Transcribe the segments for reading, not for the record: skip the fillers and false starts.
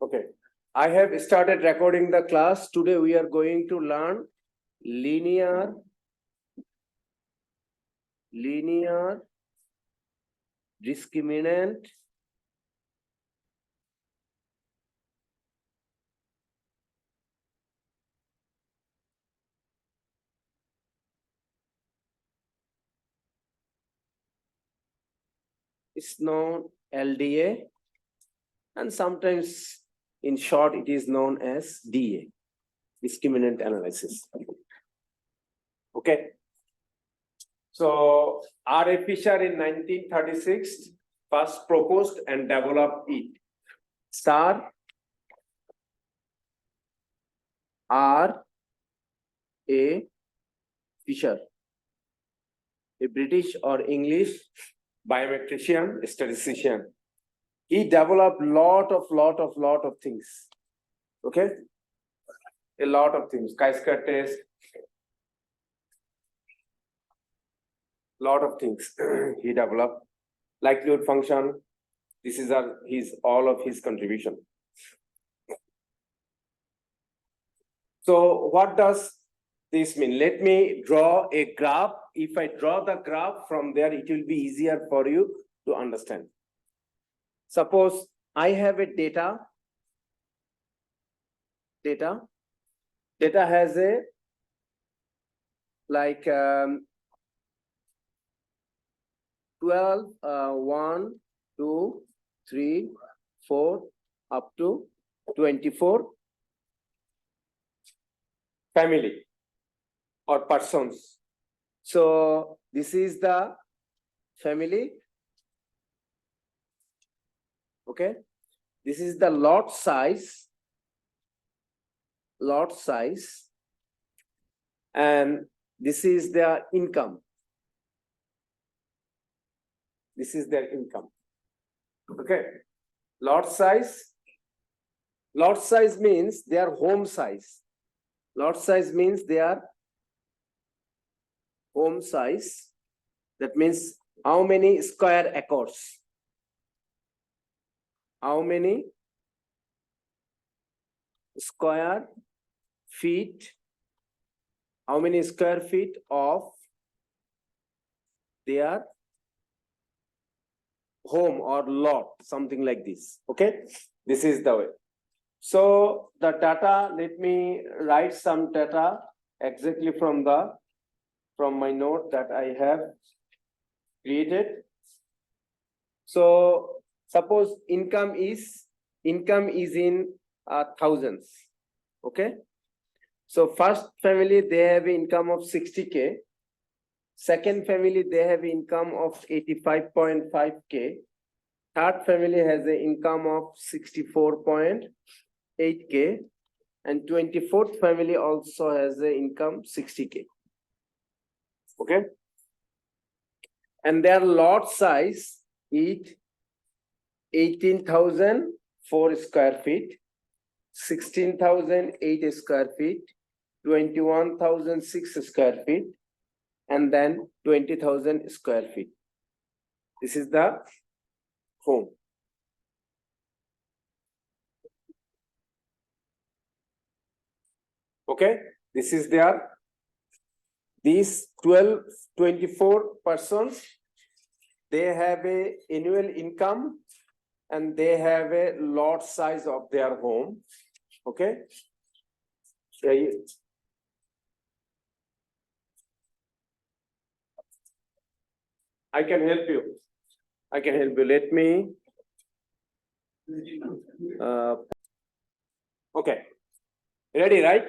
Okay, I have started recording the class. Today we are going to learn linear discriminant is known LDA, and sometimes in short it is known as DA, discriminant analysis. Okay, so R.A. Fisher in 1936 first proposed and developed it. Star R.A. Fisher, a British or English biometrician, statistician. He developed lot of things. Okay, a lot of things. Chi-square test, lot of things he developed. Likelihood function. This is all of his contribution. So what does this mean? Let me draw a graph. If I draw the graph from there, it will be easier for you to understand. Suppose I have a data has a like 12, 1, 2, 3, 4, up to 24 family or persons. So this is the family. Okay, this is the lot size, and this is their income. This is their income. Okay, lot size means their home size. Lot size means their home size. That means how many square acres. How many square feet? How many square feet of their home or lot, something like this. Okay, this is the way. So the data, let me write some data exactly from my note that I have created. So suppose income is in thousands. Okay, so first family, they have an income of 60K. Second family, they have income of 85.5K. Third family has an income of 64.8K. And 24th family also has an income 60K. Okay. And their lot size is 18,004 square feet, 16,008 square feet, 21,006 square feet, and then 20,000 square feet. This is the home. Okay, this is their, these 24 persons, they have a annual income and they have a lot size of their home. Okay. I can help you. Let me. Okay. Ready, right?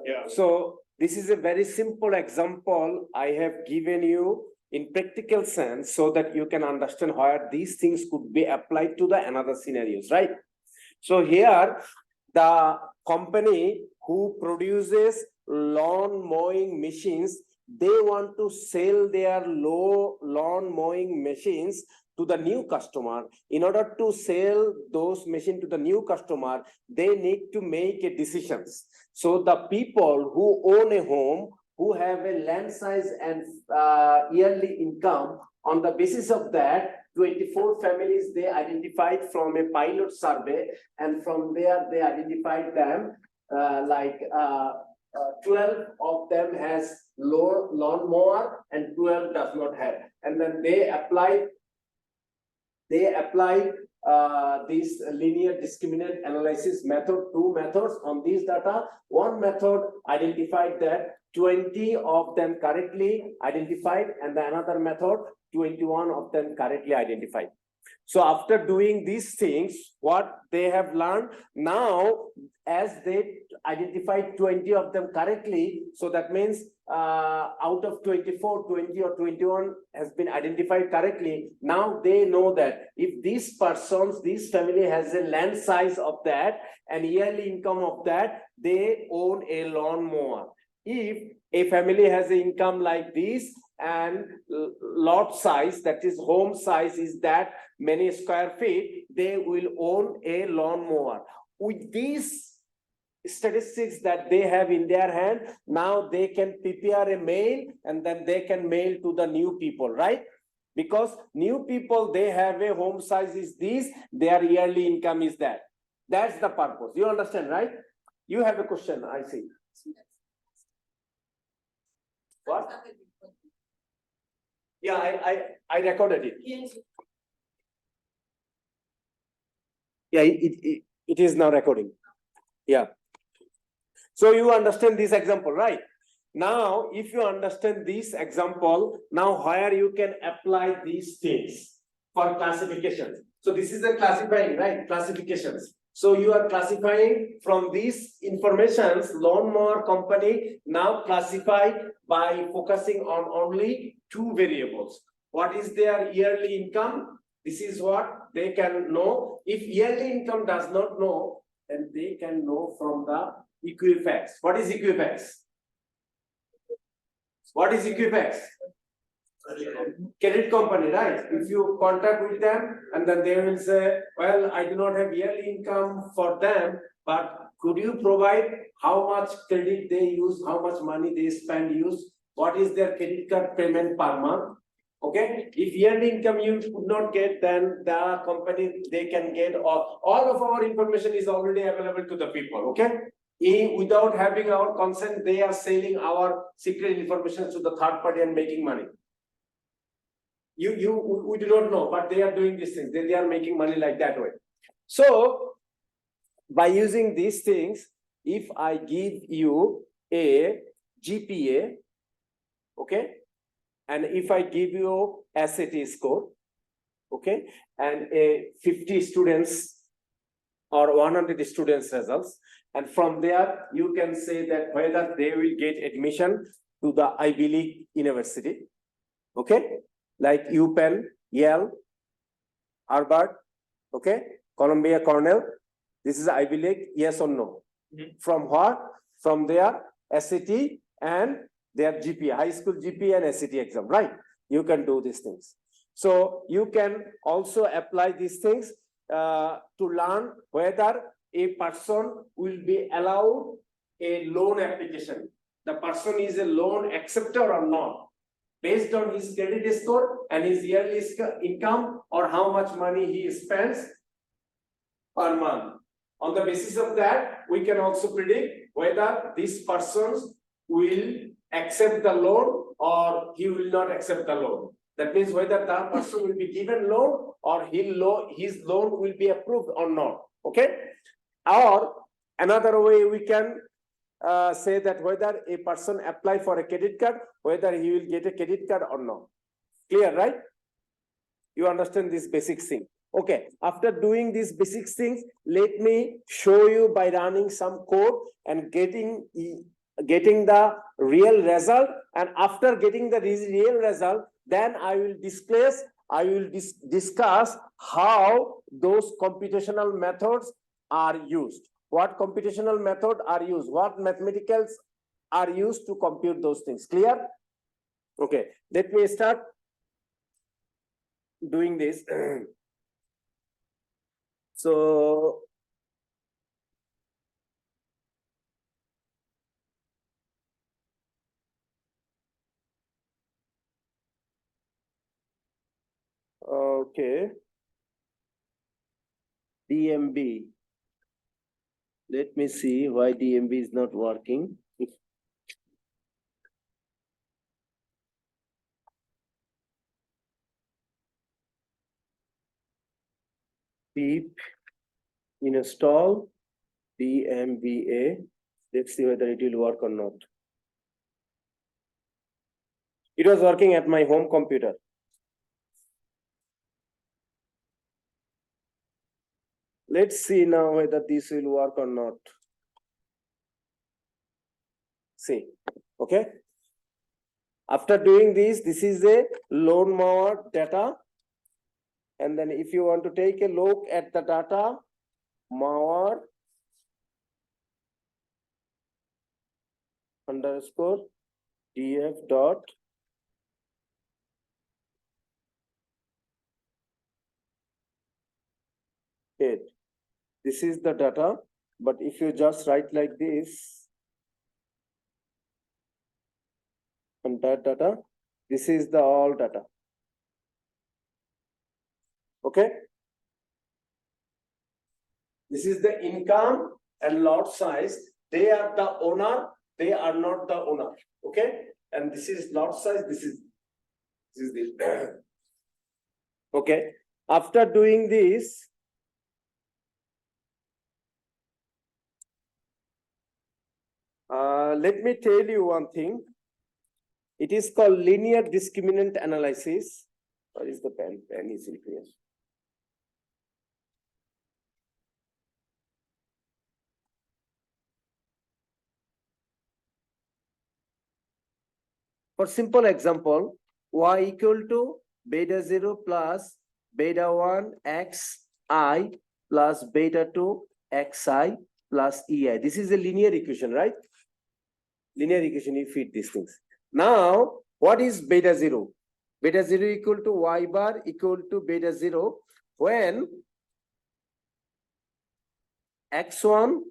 Yeah. So this is a very simple example I have given you in practical sense so that you can understand how these things could be applied to the another scenarios, right? So here, the company who produces lawn mowing machines, they want to sell their lawn mowing machines to the new customer. In order to sell those machines to the new customer, they need to make a decisions. So the people who own a home, who have a land size and yearly income, on the basis of that, 24 families they identified from a pilot survey, and from there they identified them 12 of them has lawnmower and 12 does not have. And then they applied this linear discriminant analysis method, two methods on these data. One method identified that 20 of them correctly identified, and the another method 21 of them correctly identified. So after doing these things, what they have learned now, as they identified 20 of them correctly, so that means out of 24, 20 or 21 has been identified correctly. Now they know that if this family has a land size of that and yearly income of that, they own a lawnmower. If a family has an income like this and lot size, that is home size, is that many square feet, they will own a lawnmower. With these statistics that they have in their hand, now they can prepare a mail and then they can mail to the new people, right? Because new people, they have a home size is this, their yearly income is that. That's the purpose. You understand, right? You have a question, I see. What? Yeah, I recorded it. Yes. Yeah, it is now recording. Yeah. So you understand this example, right? Now, if you understand this example, now where you can apply these things for classification. So this is the classifying, right? Classifications. So you are classifying from these informations, lawnmower company now classified by focusing on only two variables. What is their yearly income? This is what they can know. If yearly income does not know, then they can know from the Equifax. What is Equifax? What is Equifax? Credit company, right? If you contact with them and then they will say, well, I do not have yearly income for them, but could you provide how much credit they use, how much money they spend use, what is their credit card payment per month? Okay, if yearly income you could not get, then the company, they can get all of our information is already available to the people. Okay, without having our consent, they are selling our secret information to the third party and making money. We do not know, but they are doing these things. They are making money like that way. So by using these things, if I give you a GPA, okay, and if I give you SAT score, okay, and a 50 students or 100 students results, and from there you can say that whether they will get admission to the Ivy League university, okay, like UPenn, Yale, Harvard, okay, Columbia, Cornell. This is Ivy League, yes or no? From what? From their SAT and their GPA, high school GPA and SAT exam, right? You can do these things. So you can also apply these things to learn whether a person will be allowed a loan application. The person is a loan acceptor or not, based on his credit score and his yearly income or how much money he spends per month. On the basis of that, we can also predict whether these persons will accept the loan or he will not accept the loan. That means whether that person will be given loan or his loan will be approved or not. Okay? Or another way we can say that whether a person apply for a credit card, whether he will get a credit card or not. Clear, right? You understand this basic thing. Okay, after doing these basic things, let me show you by running some code and getting the real result. And after getting the real result, then I will discuss how those computational methods are used. What computational method are used? What mathematicals are used to compute those things? Clear? Okay, let me start doing this. So Okay. DMB. Let me see why DMB is not working. Pip install DMBA. Let's see whether it will work or not. It was working at my home computer. Let's see now whether this will work or not. See, okay. After doing this is a load mower data. And then if you want to take a look at the data, mower underscore df dot head. This is the data, but if you just write like this, and that data, this is the all data. Okay. This is the income and lot size. They are the owner. They are not the owner. Okay. And this is lot size. This is the okay. After doing this, let me tell you one thing. It is called linear discriminant analysis. What is the pen? Pen is in here. For simple example, y equal to beta 0 plus beta 1 xi plus beta 2 xi plus ei. This is a linear equation, right? Linear equation, you feed these things. Now, what is beta 0? Beta 0 equal to y bar equal to beta 0 when x1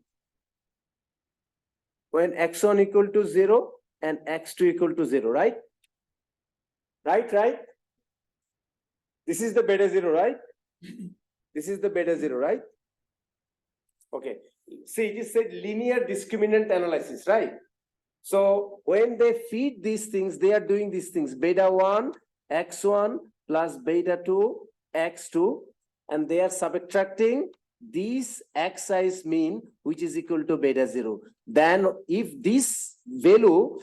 equal to 0 and x2 equal to 0, right? Right? This is the beta 0, right? This is the beta 0, right? Okay. See, it is said linear discriminant analysis, right? So when they feed these things, they are doing these things. Beta 1, x1 plus beta 2, x2, and they are subtracting these xi's mean, which is equal to beta 0. Then if this value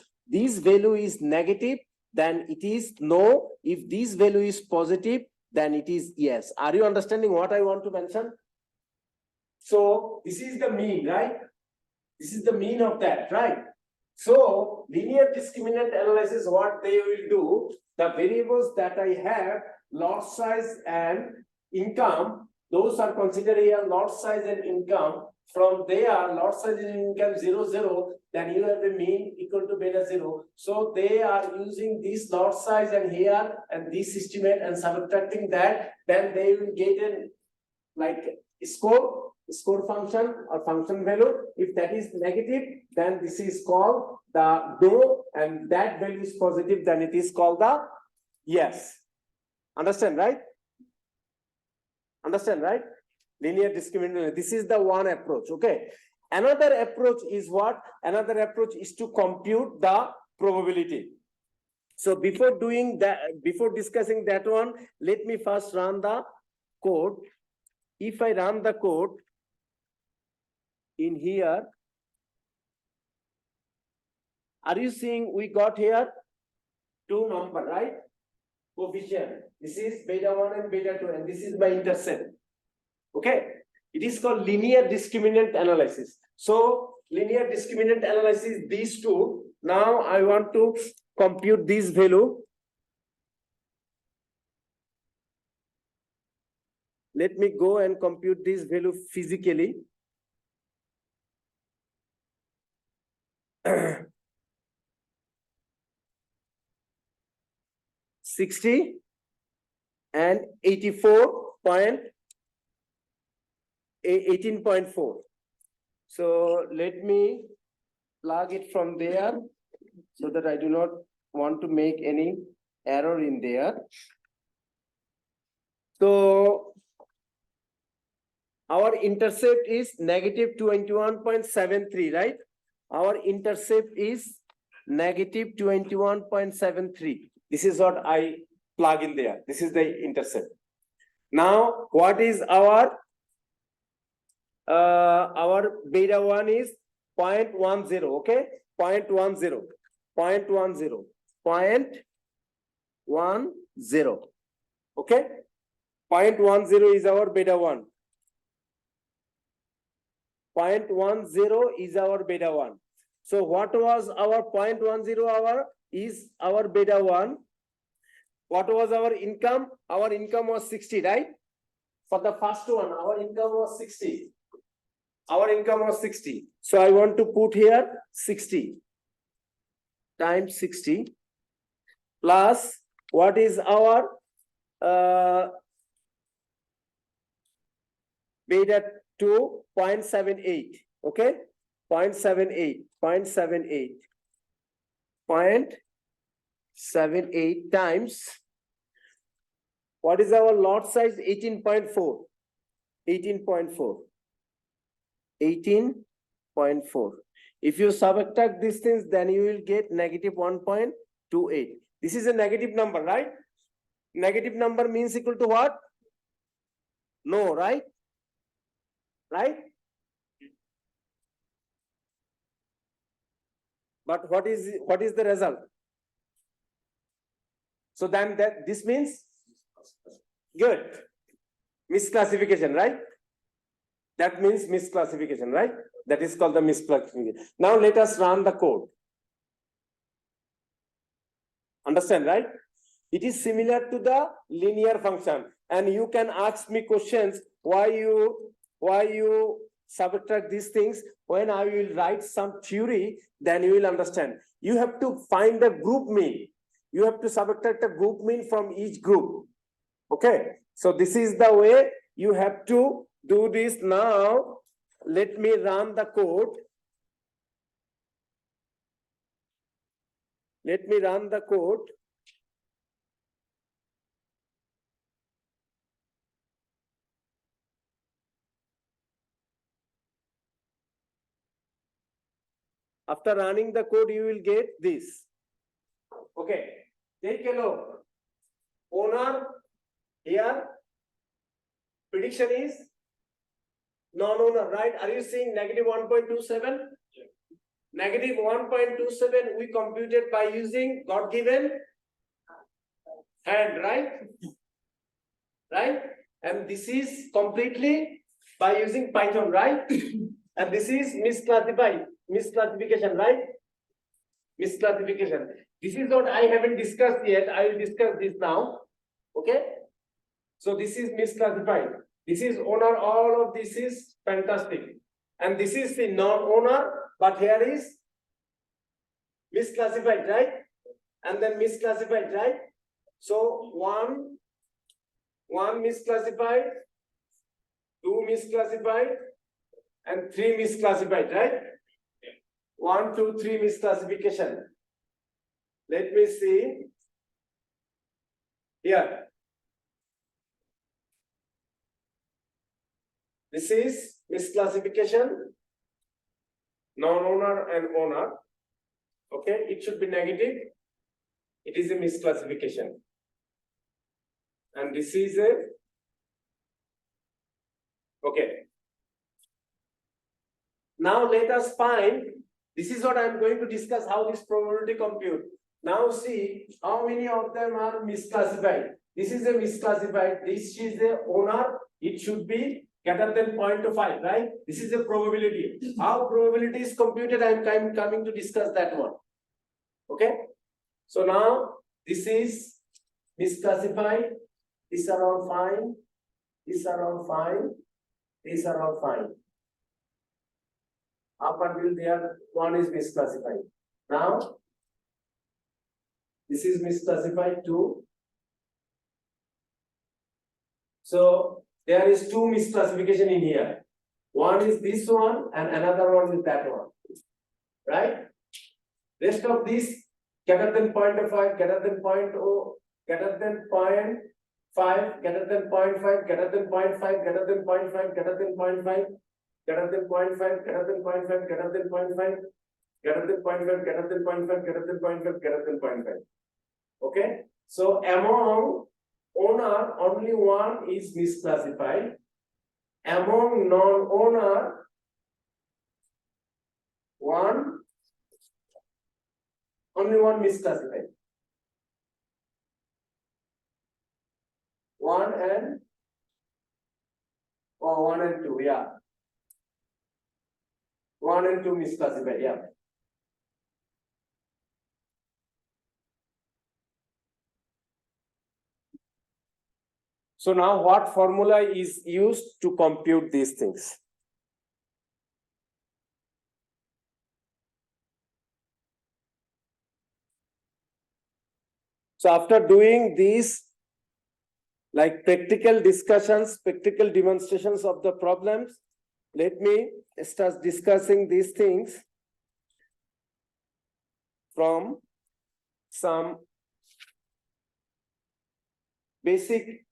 is negative, then it is no. If this value is positive, then it is yes. Are you understanding what I want to mention? So this is the mean, right? This is the mean of that, right? So linear discriminant analysis, what they will do, the variables that I have, lot size and income, those are considered here lot size and income. From there, lot size and income 0, 0, then you have the mean equal to beta 0. So they are using this lot size and here and this estimate and subtracting that, then they will get a like score function or function value. If that is negative, then this is called the no, and that value is positive, then it is called the yes. Understand, right? Understand, right? Linear discriminant. This is the one approach. Okay. Another approach is what? Another approach is to compute the probability. So before doing that, before discussing that one, let me first run the code. If I run the code in here, are you seeing we got here two number, right? Coefficient. This is beta 1 and beta 2, and this is my intercept. Okay. It is called linear discriminant analysis. So linear discriminant analysis, these two. Now I want to compute this value. Let me go and compute this value physically. 60 and 18.4. So let me plug it from there so that I do not want to make any error in there. So our intercept is negative 21.73, right? Our intercept is negative 21.73. This is what I plug in there. This is the intercept. Now, what is our beta 1 is 0.10, okay? 0.10, 0.10, 0.10, okay? 0.10 is our beta 1. 0.10 is our beta 1. So what was our 0.10 hour is our beta 1. What was our income? Our income was 60, right? For the first one, our income was 60. Our income was 60. So I want to put here 60 times 60 plus what is our beta 2, 0.78, okay? 0.78, 0.78, 0.78 times, what is our lot size? 18.4, 18.4, 18.4. If you subtract these things, then you will get negative 1.28. This is a negative number, right? Negative number means equal to what? No, right? Right? But what is the result? So then this means good. Misclassification, right? That means misclassification, right? That is called the misclassification. Now let us run the code. Understand, right? It is similar to the linear function, and you can ask me questions why you subtract these things. When I will write some theory, then you will understand. You have to find the group mean. You have to subtract the group mean from each group. Okay, so this is the way you have to do this. Now let me run the code. Let me run the code. After running the code, you will get this. Okay, take a look. Owner here, prediction is non-owner, right? Are you seeing negative 1.27? Yeah. Negative 1.27 we computed by using God-given hand, right? Right? And this is completely by using Python, right? And this is misclassification, right? Misclassification. This is what I haven't discussed yet. I will discuss this now. Okay? So this is misclassified. This is owner. All of this is fantastic. And this is the non-owner, but here is misclassified, right? And then misclassified, right? So one misclassified, two misclassified, and three misclassified, right? 1, 2, 3 misclassification. Let me see here. This is misclassification, non-owner and owner. Okay, it should be negative. It is a misclassification. And this is a, okay. Now let us find, this is what I am going to discuss, how this probability compute. Now see how many of them are misclassified. This is a misclassified, this is the owner, it should be greater than 0.5, right? This is a probability. How probability is computed, I am coming to discuss that one. Okay? So now this is misclassified, these are all fine, these are all fine, these are all fine. Up until there, one is misclassified. Now, this is misclassified too. So there is two misclassification in here. One is this one and another one is that one. Right? Rest of these greater than 0.5, greater than 0.0, greater than 5 greater than 0.5 greater than 0.5 greater than 0.5 greater than 0.5 greater than 0.5 greater than 0.5 greater than 0.5 greater than 0.5 greater than 0.5 greater than 0.5 greater than 0.5. Okay, so among owner only one is misclassified. Among non-owner only one misclassified. 1 and 2, yeah. 1 and 2 misclassified, yeah. So now what formula is used to compute these things? So after doing these like practical discussions, practical demonstrations of the problems, let me start discussing these things from some basic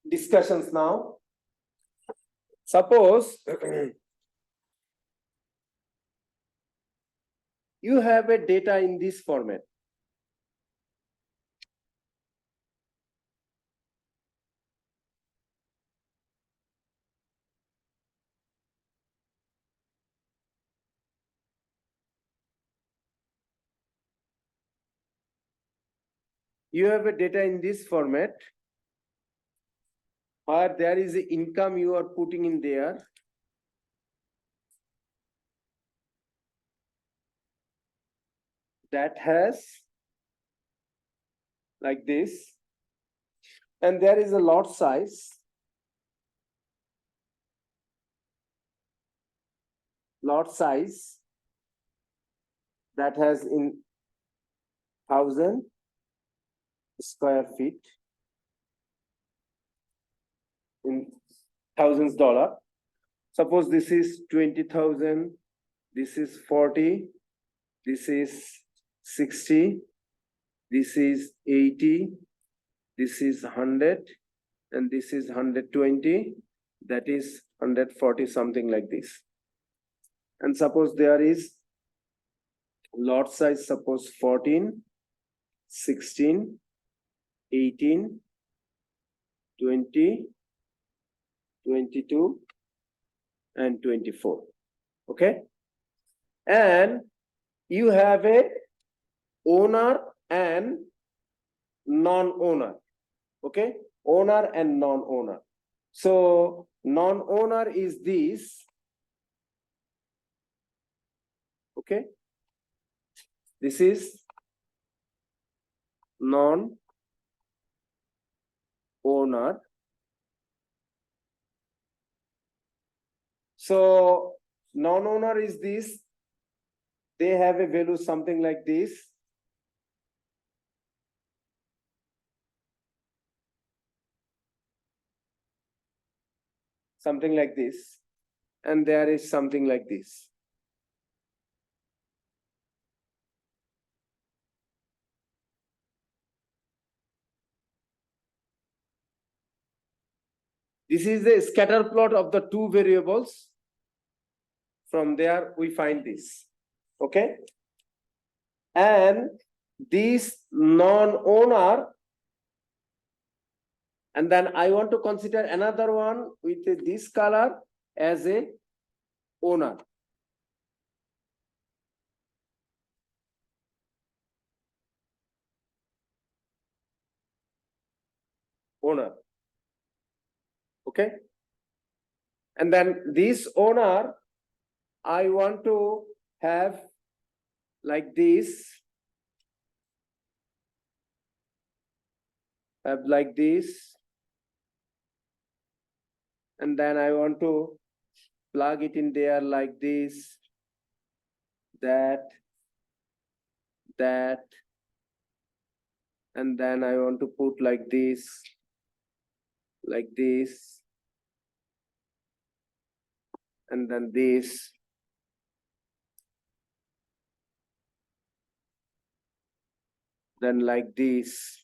discussions now. Suppose you have a data in this format. You have a data in this format where there is an income you are putting in there. That has like this, and there is a lot size. Lot size that has in 1,000 square feet in thousands dollar. Suppose this is 20,000, this is 40, this is 60, this is 80, this is 100, and this is 120, that is 140, something like this. And suppose there is lot size, suppose 14, 16, 18, 20, 22, and 24. Okay, and you have a owner and non-owner. Okay, owner and non-owner. So non-owner is this. Okay, this is non-owner. So non-owner is this. They have a value something like this. Something like this. And there is something like this. This is the scatter plot of the two variables. From there we find this. Okay, and this non-owner, and then I want to consider another one with this color as a owner. Owner. Okay, and then this owner I want to have like this, have like this, and then I want to plug it in there like this, that, and then I want to put like this, and then this. Then like this,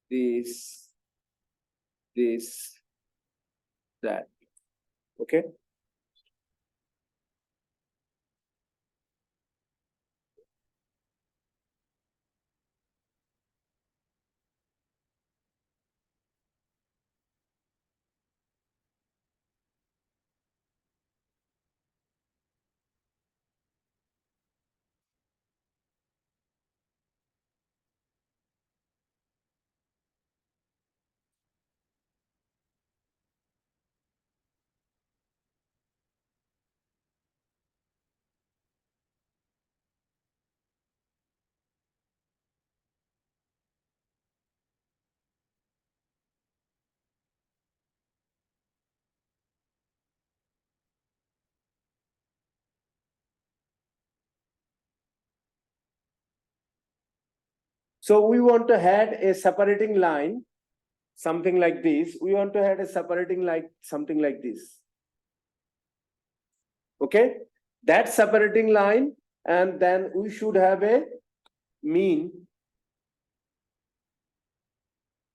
this, that. Okay. So we want to add a separating line, something like this. We want to add a separating like something like this. Okay, that separating line, and then we should have a mean.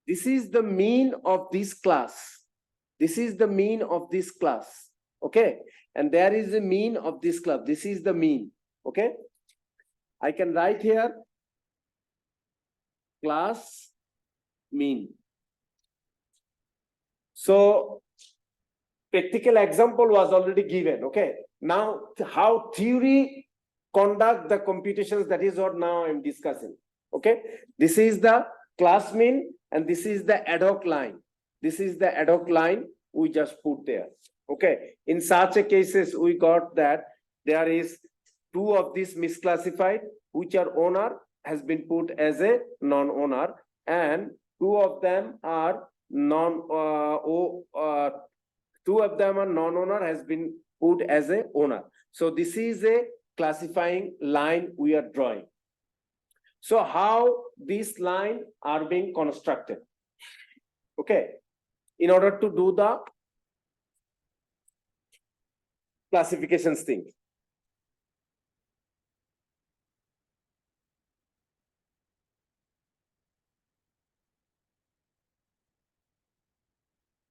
This is the mean of this class. This is the mean of this class. Okay, and there is a mean of this class. This is the mean. Okay, I can write here class mean. So practical example was already given. Okay, now how theory conduct the computations, that is what now I'm discussing. Okay, this is the class mean and this is the ad hoc line. This is the ad hoc line we just put there. Okay, in such a cases we got that there is two of these misclassified, which are owner has been put as a non-owner, and two of them are two of them are non-owner has been put as a owner. So this is a classifying line we are drawing. So how these lines are being constructed? Okay, in order to do the classifications thing.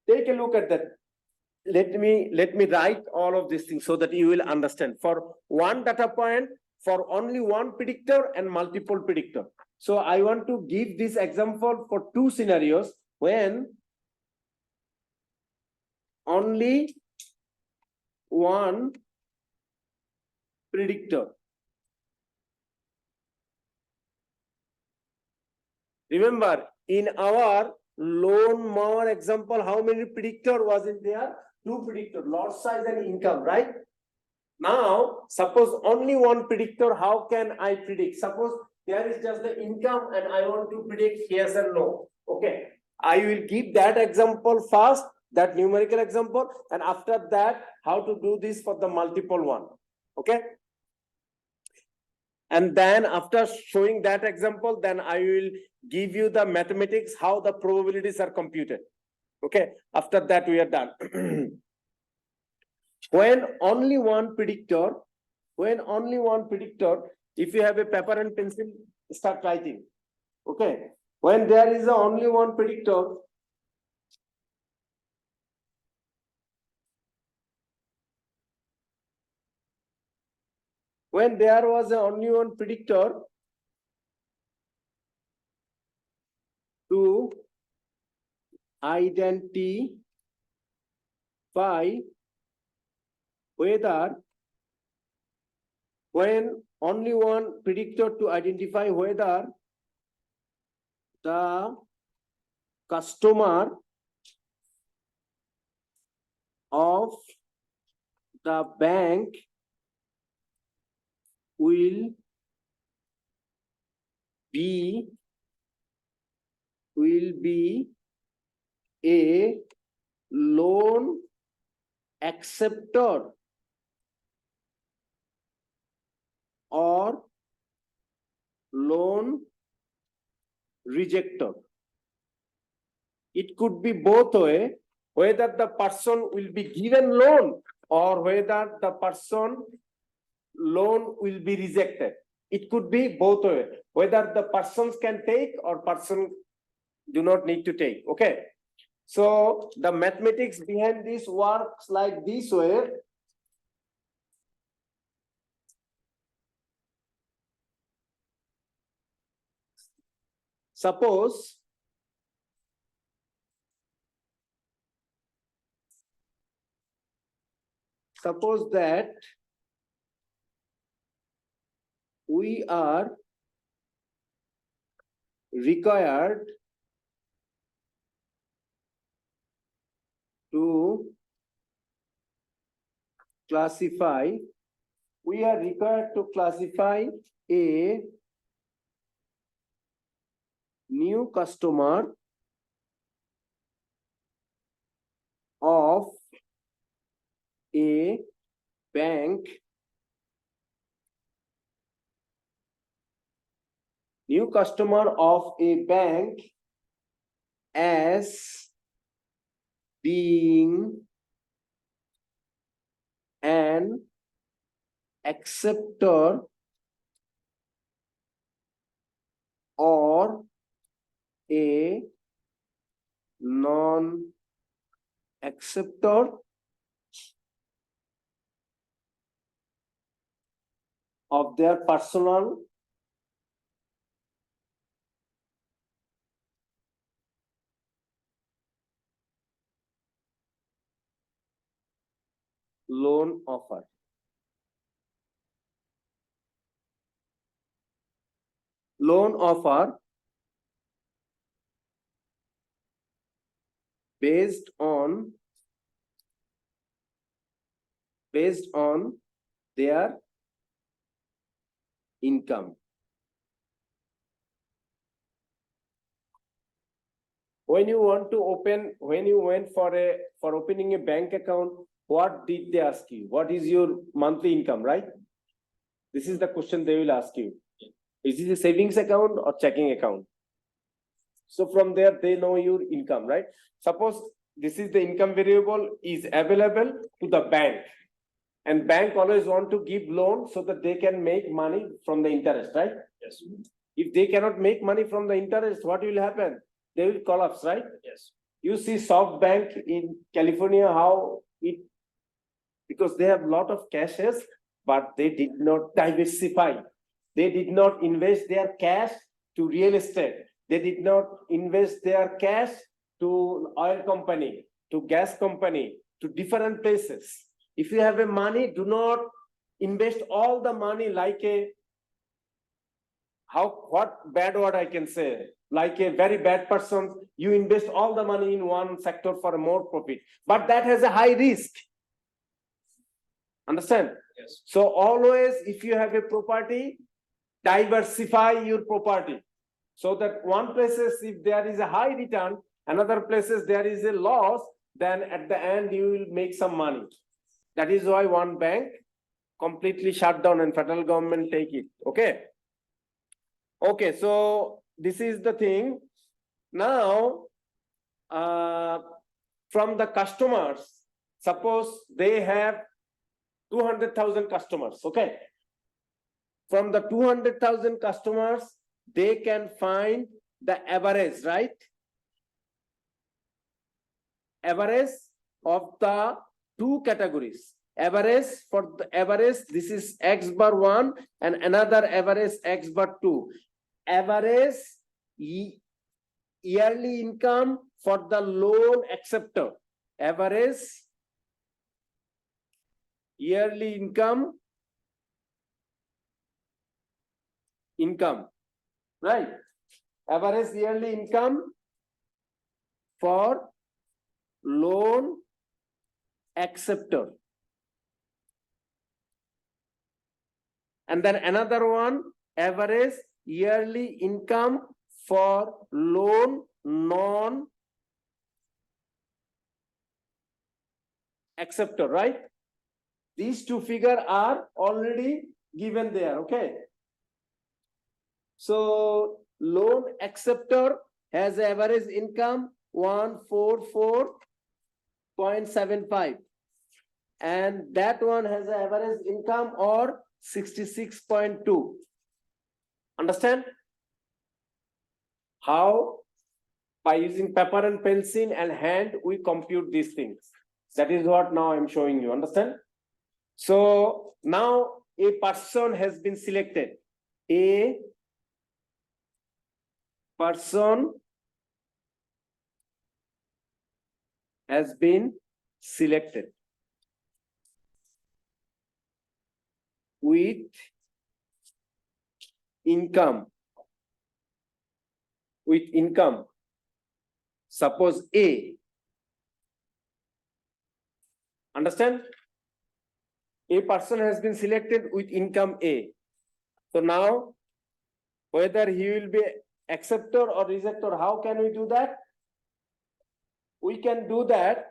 Take a look at that. Let me write all of these things so that you will understand. For one data point, for only one predictor and multiple predictor. So I want to give this example for two scenarios when only one predictor. Remember, in our loan mower example, how many predictor was in there? Two predictor, lot size and income, right? Now, suppose only one predictor, how can I predict? Suppose there is just the income and I want to predict yes and no. Okay, I will give that example first, that numerical example, and after that, how to do this for the multiple one. Okay. And then after showing that example, then I will give you the mathematics, how the probabilities are computed. Okay, after that we are done. When only one predictor, if you have a paper and pencil, start writing. Okay, when there is only one predictor, when there was only one predictor to identify whether, when only one predictor to identify whether the customer of the bank will be a loan acceptor or loan rejector. It could be both way, whether the person will be given loan or whether the person loan will be rejected. It could be both way, whether the persons can take or person do not need to take. Okay. So the mathematics behind this works like this way. Suppose that we are required to classify a new customer of a bank, as being an acceptor or a non-acceptor of their personal loan offer. Loan offer based on their income. When you went for opening a bank account, what did they ask you? What is your monthly income, right? This is the question they will ask you. Is this a savings account or checking account? So from there, they know your income, right? Suppose this is the income variable is available to the bank, and bank always want to give loan so that they can make money from the interest, right? Yes. If they cannot make money from the interest, what will happen? They will collapse, right? Yes. You see SoftBank in California, how it, because they have a lot of cashes, but they did not diversify. They did not invest their cash to real estate. They did not invest their cash to oil company, to gas company, to different places. If you have a money, do not invest all the money like a, what bad word I can say, like a very bad person. You invest all the money in one sector for more profit, but that has a high risk. Understand? Yes. So always, if you have a property, diversify your property, so that one places, if there is a high return, another places there is a loss, then at the end you will make some money. That is why one bank completely shut down and federal government take it. Okay. Okay, so this is the thing. Now, from the customers, suppose they have 200,000 customers. Okay. From the 200,000 customers, they can find the average, right? Average of the two categories. Average for the average, this is X bar 1 and another average X bar 2. Average yearly income for the loan acceptor. Average yearly income, right? Average yearly income for loan acceptor. And then another one, average yearly income for loan non-acceptor, right? These two figures are already given there, okay? So loan acceptor has average income 144.75, and that one has an average income or 66.2. Understand how By using paper and pencil and hand, we compute these things. That is what now I'm showing you, understand? So now a person has been selected. A person has been selected with income. Suppose A. Understand? A person has been selected with income A. So now, whether he will be acceptor or rejector, how can we do that? We can do that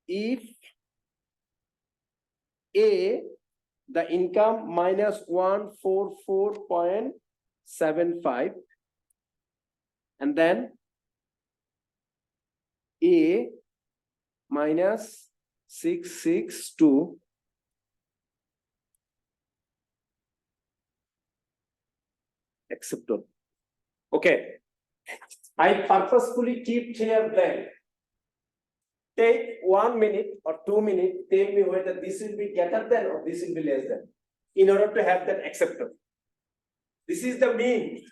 if A, the income minus 144.75, and then A minus 662, acceptor. Okay, I purposefully keep here blank. Take 1 minute or 2 minutes, tell me whether this will be greater than or this will be less than, in order to have that acceptor. This is the mean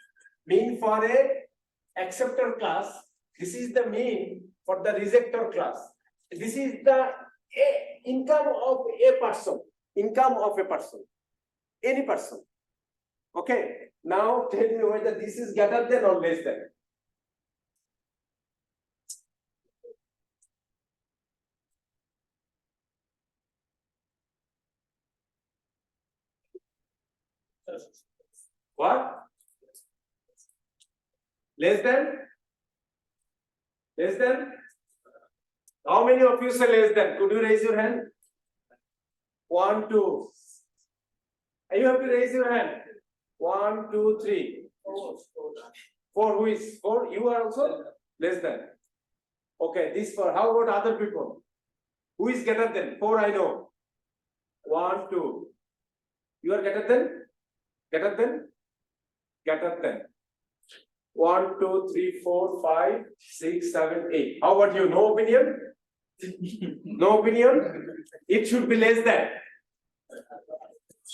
for a acceptor class. This is the mean for the rejector class. This is the income of a person, any person. Okay, now tell me whether this is greater than or less than. What? Less than? Less than? How many of you say less than? Could you raise your hand? 1, 2. You have to raise your hand. 1, 2, 3. 4. Who is 4? You are also less than. Okay, this 4. How about other people? Who is greater than? 4 I know. 1, 2. You are greater than? Greater than? Greater than. 1, 2, 3, 4, 5, 6, 7, 8. How about you? No opinion? No opinion? It should be less than.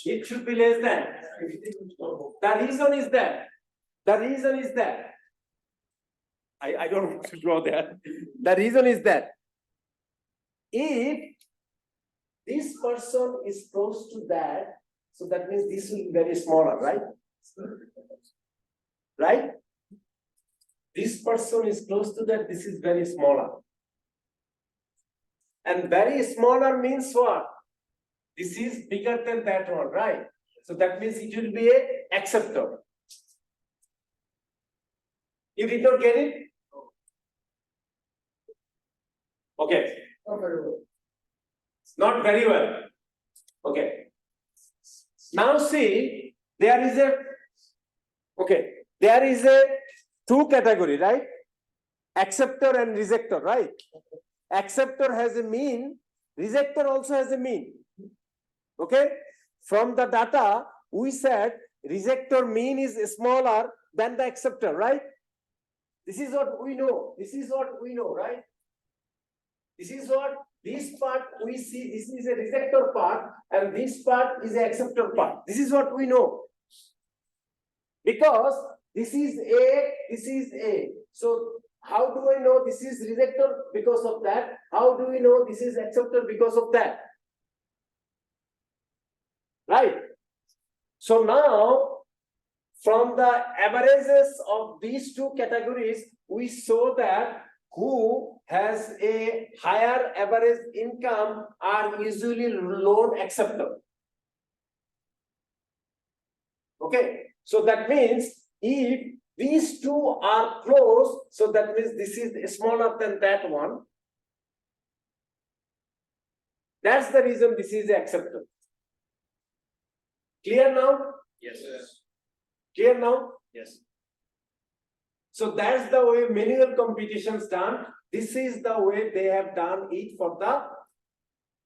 It should be less than. The reason is that. I don't want to draw there. The reason is that if this person is close to that, so that means this will be very smaller, right? Right? This person is close to that, this is very smaller. And very smaller means what? This is bigger than that one, right? So that means it will be a acceptor. You did not get it? Okay. Not very well. Okay. Now see, there is a two category, right? Acceptor and rejector, right? Acceptor has a mean, rejector also has a mean. Okay? From the data, we said rejector mean is smaller than the acceptor, right? This is what we know. Right? This part we see, this is a rejector part, and this part is an acceptor part. This is what we know. Because this is A. So how do I know this is rejector? Because of that. How do we know this is acceptor? Because of that. Right? So now, from the averages of these two categories, we saw that who has a higher average income are usually loan acceptor. Okay, so that means if these two are close, so that means this is smaller than that one. That's the reason this is acceptor. Clear now? Yes. Clear now? Yes. So that's the way manual competitions done. This is the way they have done it for the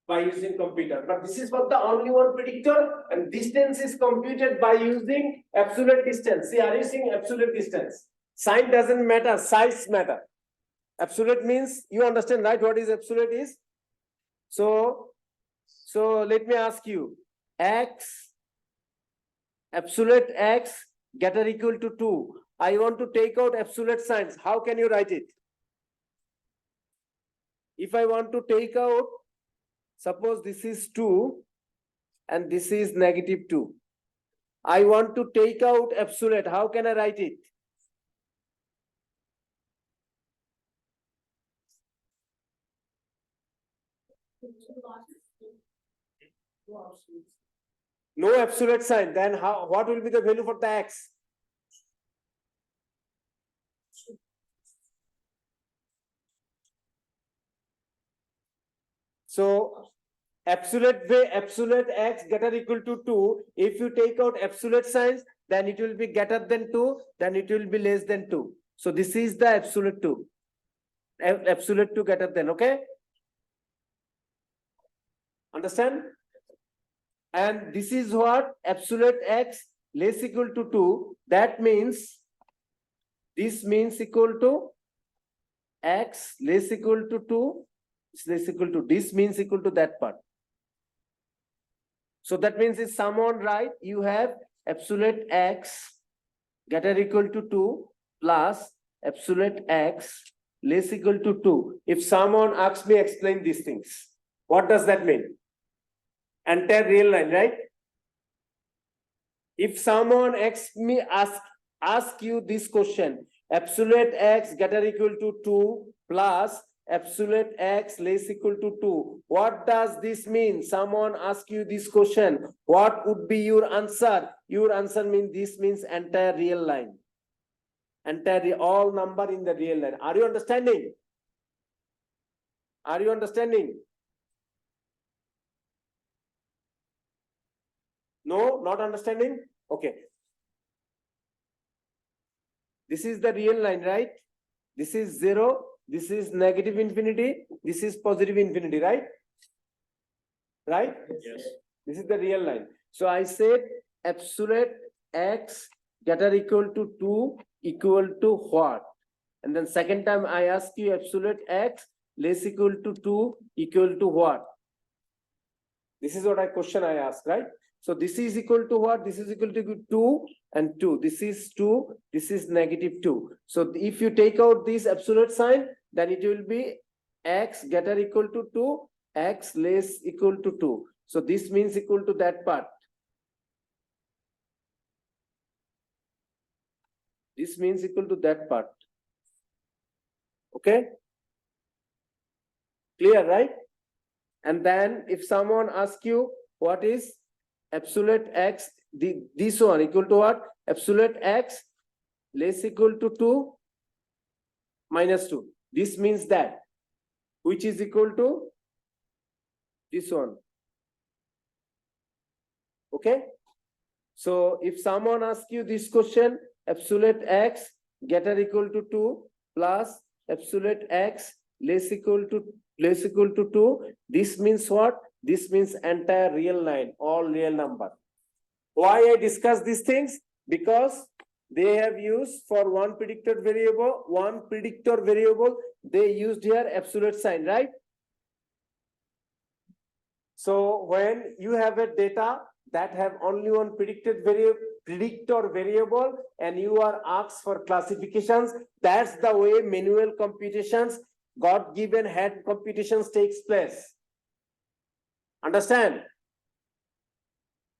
by using computer. But this is for the only one predictor, and distance is computed by using absolute distance. See, are you seeing absolute distance? Sign doesn't matter, size matter. Absolute means you understand, right? What is absolute is? So let me ask you, x, absolute x greater equal to 2. I want to take out absolute signs. How can you write it? If I want to take out, suppose this is 2 and this is -2. I want to take out absolute. How can I write it? No absolute sign. Then what will be the value for the x? So absolute x greater equal to 2. If you take out absolute signs, then it will be greater than 2, then it will be less than 2. So this is the absolute 2. Absolute 2 greater than, okay? Understand? And this is what absolute x less equal to 2. That means this means equal to x less equal to 2. Less equal to this means equal to that part. So that means if someone write, you have absolute x greater equal to 2 plus absolute x less equal to 2. If someone asks me explain these things, what does that mean? Entire real line, right? If someone ask you this question, absolute x greater equal to 2 plus absolute x less equal to 2. What does this mean? Someone ask you this question. What would be your answer? Your answer means this means entire real line. Entire all number in the real line. Are you understanding? Are you understanding? No, not understanding? Okay. This is the real line, right? This is 0. This is negative infinity. This is positive infinity, right? Right? Yes. This is the real line. So I said absolute x greater equal to 2 equal to what? And then second time I ask you absolute x less equal to 2 equal to what? This is what question I asked, right? So this is equal to what? This is equal to 2 and 2. This is 2. This is -2. So if you take out this absolute sign, then it will be x greater equal to 2, x less equal to 2. So this means equal to that part. This means equal to that part. Okay? Clear, right? And then if someone asks you what is absolute x, this one equal to what? Absolute x less equal to 2 minus 2. This means that, which is equal to this one. Okay? So if someone asks you this question, absolute x greater equal to 2 plus absolute x less equal to 2, this means what? This means entire real line, all real number. Why I discuss these things? Because they have used for one predictor variable, they used here absolute sign, right? So when you have a data that have only one predictor variable and you are asked for classifications, that's the way manual computations, God-given hand computations takes place. Understand?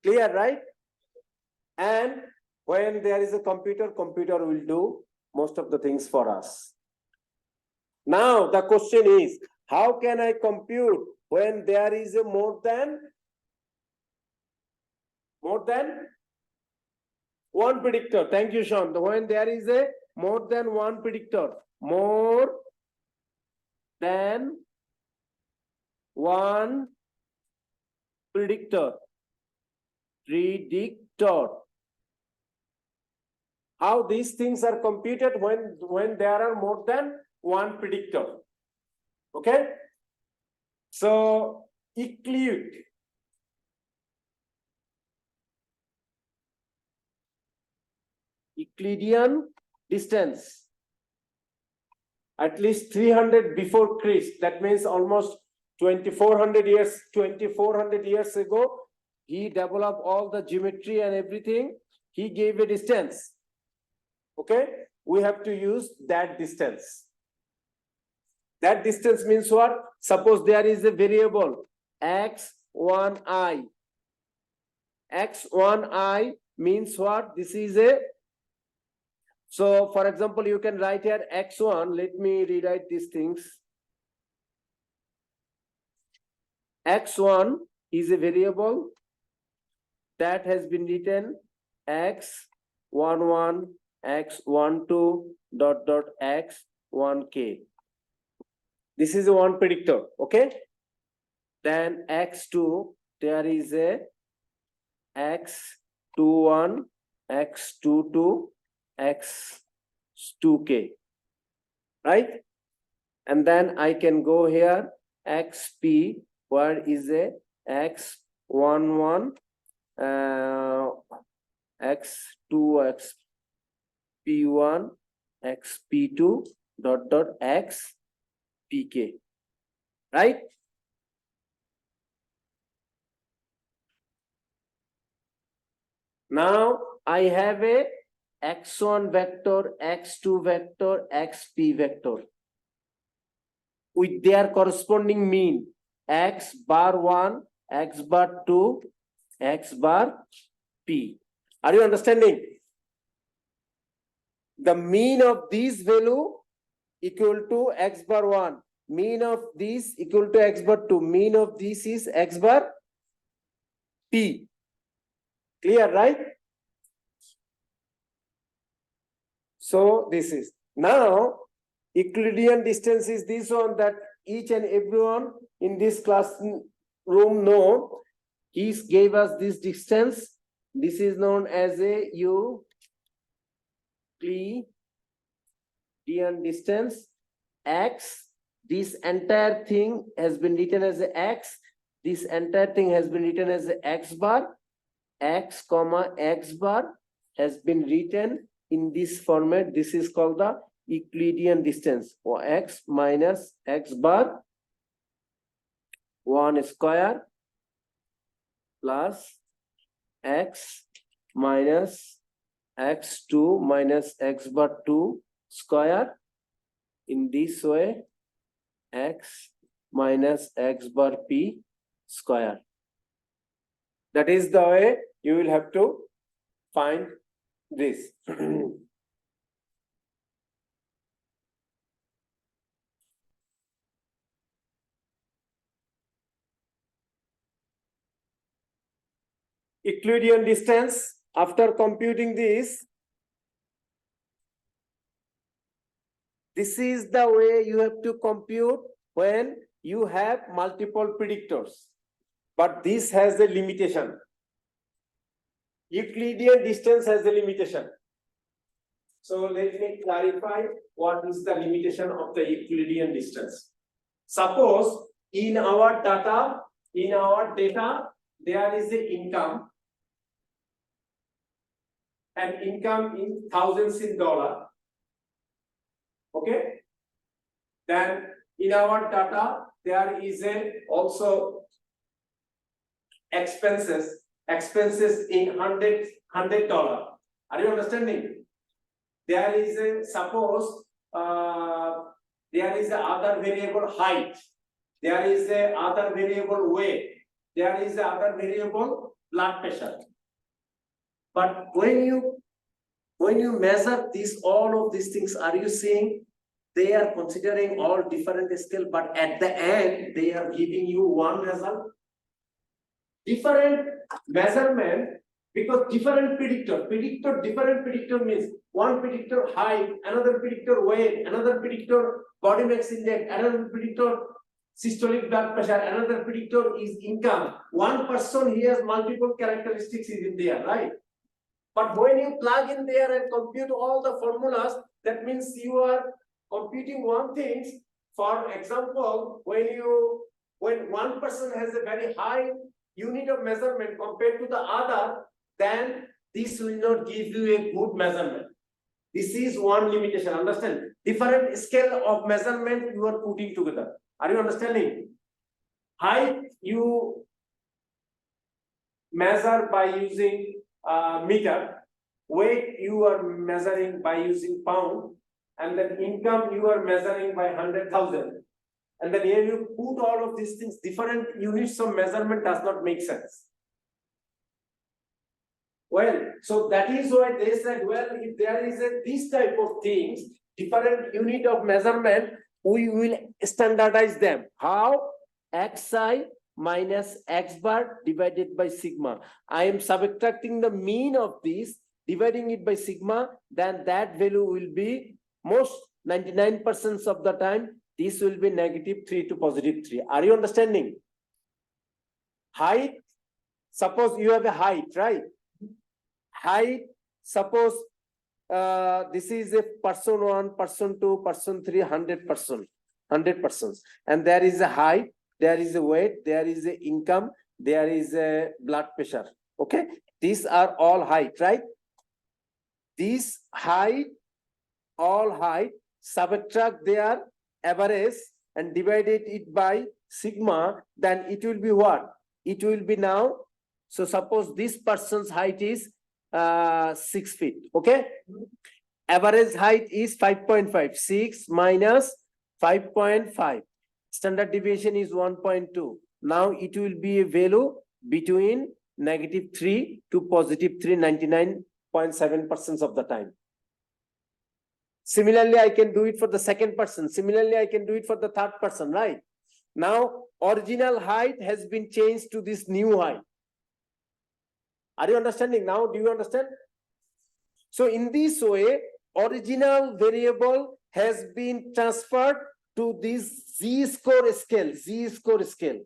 Clear, right? And when there is a computer will do most of the things for us. Now the question is, how can I compute when there is a more than one predictor? Thank you, Sean. When there is a more than one predictor, more than one predictor. How these things are computed when there are more than one predictor. Okay? So Euclidean distance. At least 300 before Christ. That means almost 2400 years ago, he developed all the geometry and everything. He gave a distance. Okay, we have to use that distance. That distance means what? Suppose there is a variable x1i. X1i means what? This is a, so for example, you can write here x1. Let me rewrite these things. X1 is a variable that has been written x11, x12, x1k. This is a one predictor, okay? Then x2, there is a x21, x22, x2k, right? And then I can go here xp, where is a x11, x2, xp1, xp2, xpk, right? Now I have a x1 vector, x2 vector, xp vector with their corresponding mean x bar 1, x bar 2, x bar p. Are you understanding? The mean of this value equal to x bar 1, mean of this equal to x bar 2, mean of this is x bar p. Clear, right? So this is, now Euclidean distance is this one that each and everyone in this classroom know. He gave us this distance. This is known as a Euclidean distance. X, this entire thing has been written as a x. This entire thing has been written as a x bar. X comma x bar has been written in this format. This is called the Euclidean distance, or x minus x bar 1 square plus x minus x2 minus x bar 2 square. In this way, x minus x bar p square. That is the way you will have to find this. Euclidean distance, after computing this is the way you have to compute when you have multiple predictors. But this has a limitation. Euclidean distance has a limitation. So let me clarify what is the limitation of the Euclidean distance. Suppose in our data, there is a income, and income in thousands in dollar. Okay. Then in our data, there is a also expenses in $100. Are you understanding? There is a, suppose there is a other variable height, there is a other variable weight, there is a other variable blood pressure. But when you measure this, all of these things, are you seeing they are considering all different scale, but at the end they are giving you one result? Different measurement, because different predictor means one predictor height, another predictor weight, another predictor body mass index, another predictor systolic blood pressure, another predictor is income. One person, he has multiple characteristics in there, right? But when you plug in there and compute all the formulas, that means you are computing one thing. For example, when you when one person has a very high unit of measurement compared to the other, then this will not give you a good measurement. This is one limitation, understand? Different scale of measurement you are putting together. Are you understanding? Height you measure by using meter, weight you are measuring by using pound, and then income you are measuring by 100,000. And then here you put all of these things, different units of measurement does not make sense. Well, so that is why they said, well, if there is this type of things, different unit of measurement, we will standardize them. How? Xi minus x bar divided by sigma. I am subtracting the mean of this, dividing it by sigma, then that value will be most 99% of the time, this will be -3 to +3. Are you understanding? Height, suppose you have a height, right? Height, suppose this is a person 1, person 2, person 3, 100 persons. And there is a height, there is a weight, there is a income, there is a blood pressure. Okay, these are all height, right? This height, all height, subtract their average and divided it by sigma, then it will be what? It will be now, so suppose this person's height is 6 feet, okay? Average height is 5.5, 6 minus 5.5. Standard deviation is 1.2. Now it will be a value between -3 to +3, 99.7% of the time. Similarly, I can do it for the second person. Similarly, I can do it for the third person, right? Now, original height has been changed to this new height. Are you understanding now? Do you understand? So in this way, original variable has been transferred to this z-score scale.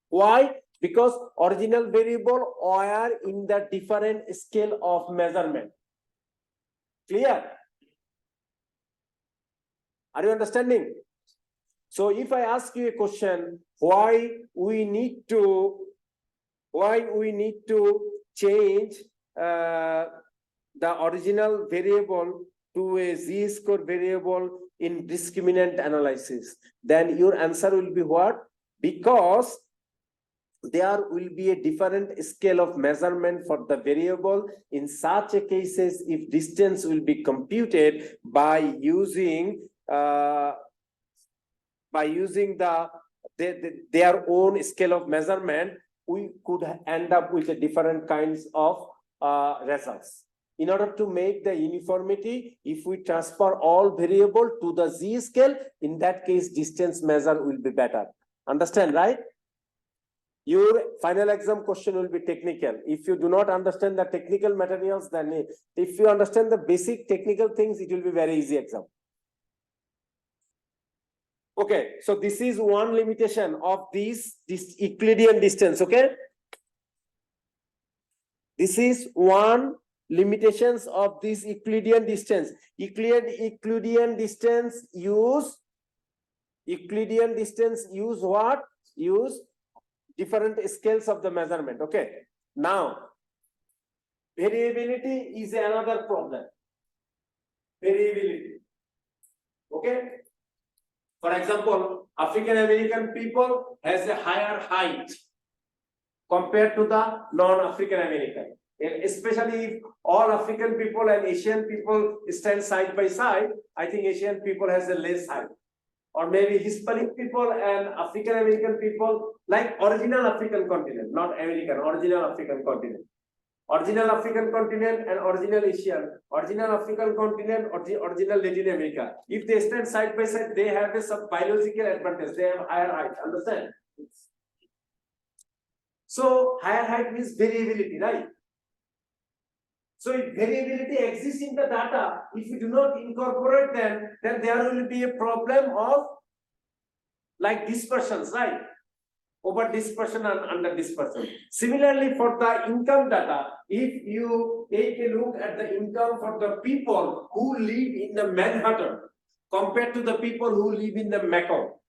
Why? Because original variable are in the different scale of measurement. Clear? Are you understanding? So if I ask you a question, why we need to change the original variable to a z-score variable in discriminant analysis, then your answer will be what? Because there will be a different scale of measurement for the variable. In such a cases, if distance will be computed by using their own scale of measurement, we could end up with a different kinds of results. In order to make the uniformity, if we transfer all variable to the z scale, in that case, distance measure will be better. Understand, right? Your final exam question will be technical. If you do not understand the technical materials, then if you understand the basic technical things, it will be very easy exam. Okay, so this is one limitation of this Euclidean distance. Okay, this is one limitations of this Euclidean distance. Euclidean distance use what? Use different scales of the measurement. Okay, now variability is another problem. Variability. Okay. For example, African American people has a higher height compared to the non-African American. Especially if all African people and Asian people stand side by side, I think Asian people has a less height. Or maybe Hispanic people and African American people, like original African continent, not American, original African continent. Original African continent and original Asian, original African continent, original Latin America. If they stand side by side, they have a some biological advantage. They have higher height. Understand? So higher height means variability, right? So if variability exists in the data, if we do not incorporate them, then there will be a problem of like dispersions, right? Over dispersion and under dispersion. Similarly, for the income data, if you take a look at the income for the people who live in the Manhattan compared to the people who live in the Macau,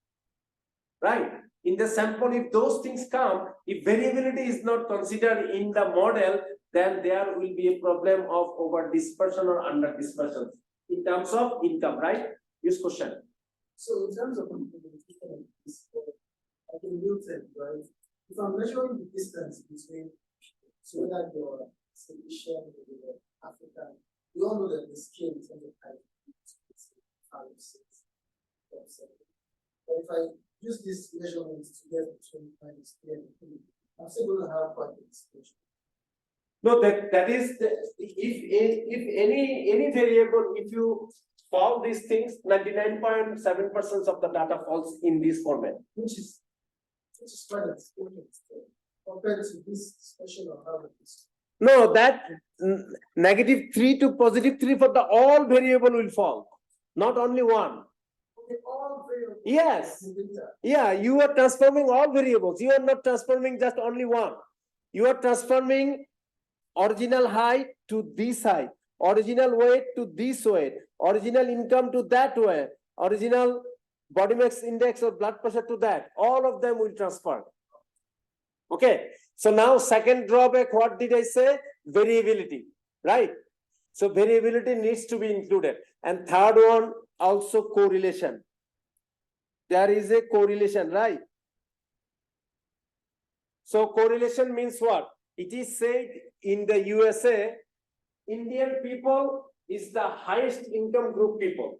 right? in the sample, if those things come, if variability is not considered in the model, then there will be a problem of over dispersion or under dispersion in terms of income, right? This question. So in terms of implementation, I can use it, right? If I'm measuring the distance between, so whether you're Asian or African, we all know that the scale is on the height, 5, 6, 7. But if I use this measurement to get between minus 3 and 3, I'm still going to have quite a dispersion. No, that is if any variable, if you solve these things, 99.7% of the data falls in this format. Which is quite a dispersion compared to this dispersion of how it is. No, that -3 to +3 for the all variable will fall, not only one. Okay, all variables. Yes. Yeah, you are transforming all variables. You are not transforming just only one. You are transforming original height to this height, original weight to this weight, original income to that way, original body mass index or blood pressure to that. All of them will transfer. Okay. So now second drawback, what did I say? Variability, right? So variability needs to be included. And third one, also correlation. There is a correlation, right? So correlation means what? It is said in the USA, Indian people is the highest income group people.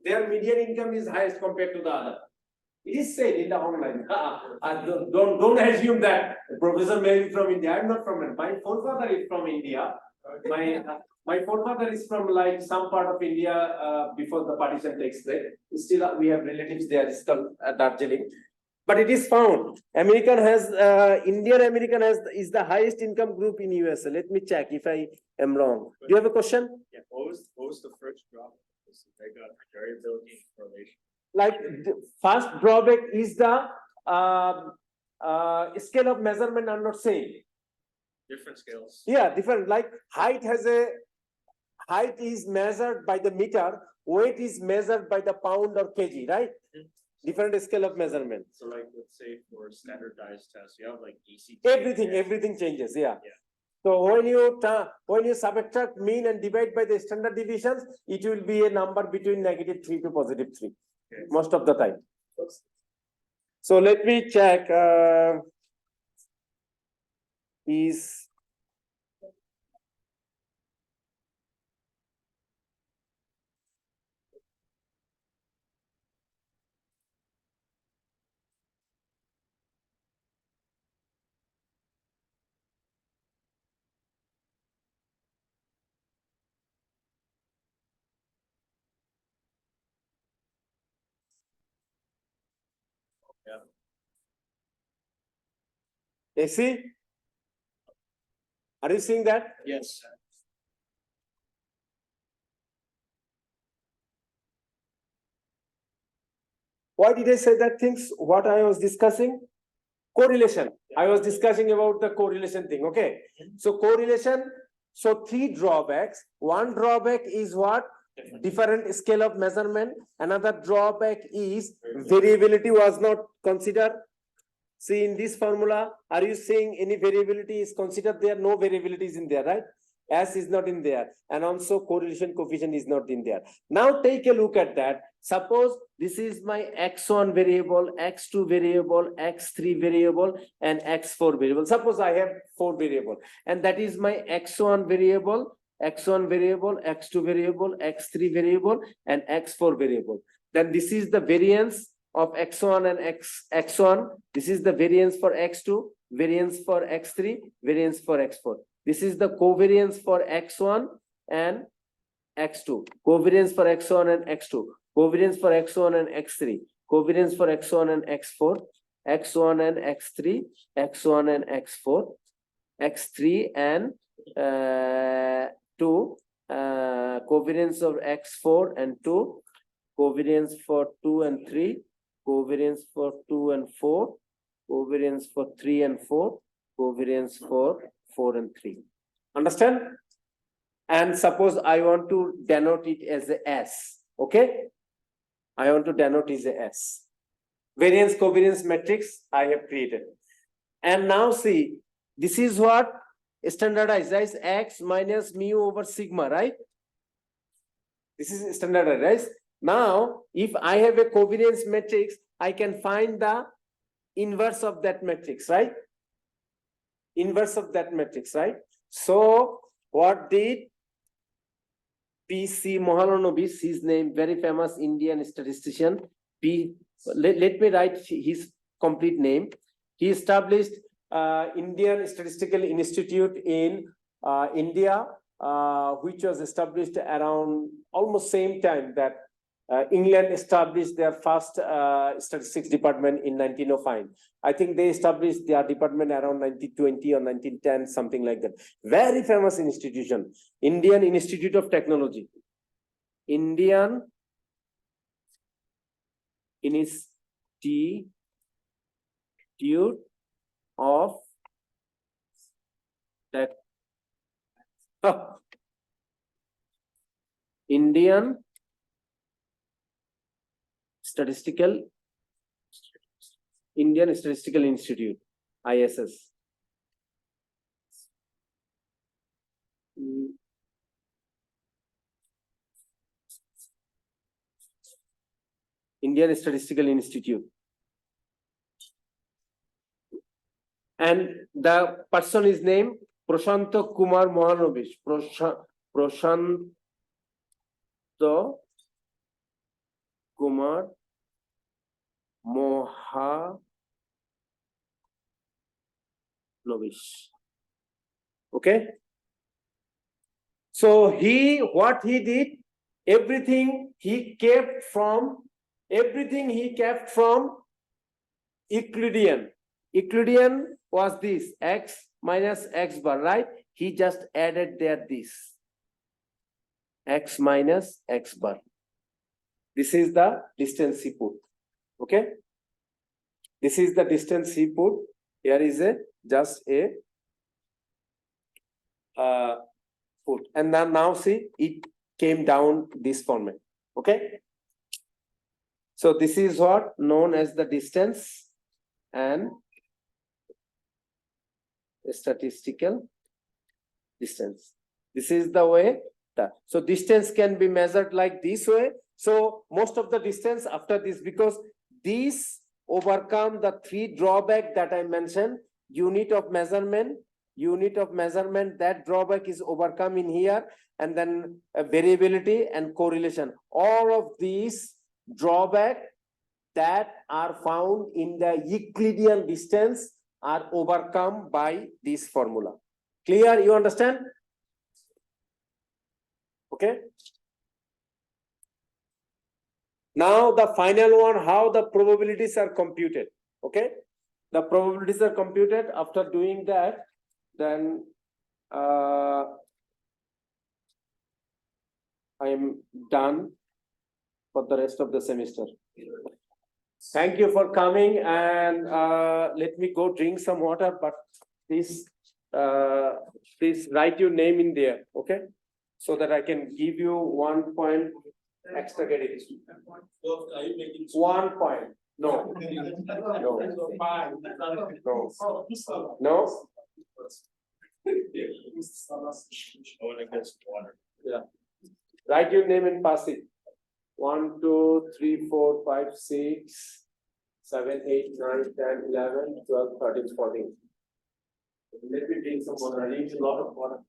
Their median income is highest compared to the other. It is said in the online. Don't assume that professor may be from India. I'm not from India. My forefather is from India. My forefather is from like some part of India before the partition takes place. Still, we have relatives there. It's called Darjeeling. But it is found American has Indian American is the highest income group in USA. Let me check if I am wrong. Do you have a question? Yeah, what was the first drop? They got variability and correlation. Like the first drawback is the scale of measurement are not same. Different scales. Yeah, different. Like height is measured by the meter, weight is measured by the pound or kg, right? Different scale of measurement. So like, let's say for standardized tests, you have like ECG. Everything changes. Yeah. So when you subtract mean and divide by the standard deviations, it will be a number between -3 to +3. Okay. Most of the time. So let me check. Is AC? Are you seeing that? Yes. Why did I say that things? What I was discussing? Correlation. I was discussing about the correlation thing. Okay. So correlation. So 3 drawbacks. One drawback is what? Different scale of measurement. Another drawback is variability was not considered. See in this formula, are you saying any variability is considered there? No variability is in there, right? S is not in there. And also correlation coefficient is not in there. Now take a look at that. Suppose this is my x1 variable, x2 variable, x3 variable, and x4 variable. Suppose I have 4 variable, and that is my x1 variable, x1 variable, x2 variable, x3 variable, and x4 variable. Then this is the variance of x1 and x1. This is the variance for x2, variance for x3, variance for x4. This is the covariance for x1 and x2, covariance for x1 and x2, covariance for x1 and x3, covariance for x1 and x4, x1 and x3, x1 and x4, x3 and 2, covariance of x4 and 2, covariance for 2 and 3, covariance for 2 and 4, covariance for 3 and 4, covariance for 4 and 3. Understand? And suppose I want to denote it as a S. Okay? I want to denote it as a S. variance covariance matrix I have created. And now see, this is what standardized, right? X minus mu over sigma, right? This is standardized, right? Now, if I have a covariance matrix, I can find the inverse of that matrix, right? Inverse of that matrix, right? So, what did P.C. Mahalanobis, his name, very famous Indian statistician, let me write his complete name. He established Indian Statistical Institute in India, which was established around almost same time that England established their first statistics department in 1905. I think they established their department around 1920 or 1910, something like that. Very famous institution, Indian Institute of Technology. Indian Institute of Tech. Indian Statistical Institute, ISS. Indian Statistical Institute. And the person is named Prashanto Kumar Mahalanobis. Prashanto Kumar Mahalanobis. Okay. So what he did, everything he kept from Euclidean. Euclidean was this x minus x bar, right? He just added there this x minus x bar. This is the distance he put. Okay. This is the distance he put. Here is just a put. And then now see, it came down this format. Okay. So this is what known as the distance and statistical distance. This is the way that. So distance can be measured like this way. So most of the distance after this, because these overcome the three drawback that I mentioned, unit of measurement, that drawback is overcome in here, and then variability and correlation. All of these drawback that are found in the Euclidean distance are overcome by this formula. Clear? You understand? Okay. Now the final one, how the probabilities are computed. Okay. The probabilities are computed. After doing that, then I am done for the rest of the semester. Thank you for coming, and let me go drink some water, but please write your name in there, okay? So that I can give you 1 point extra credit. 1 point. No. No. No. Yeah. Write your name and pass it. 1, 2, 3, 4, 5, 6, 7, 8, 9, 10, 11, 12, 13, 14. Let me drink some water. I need a lot of water.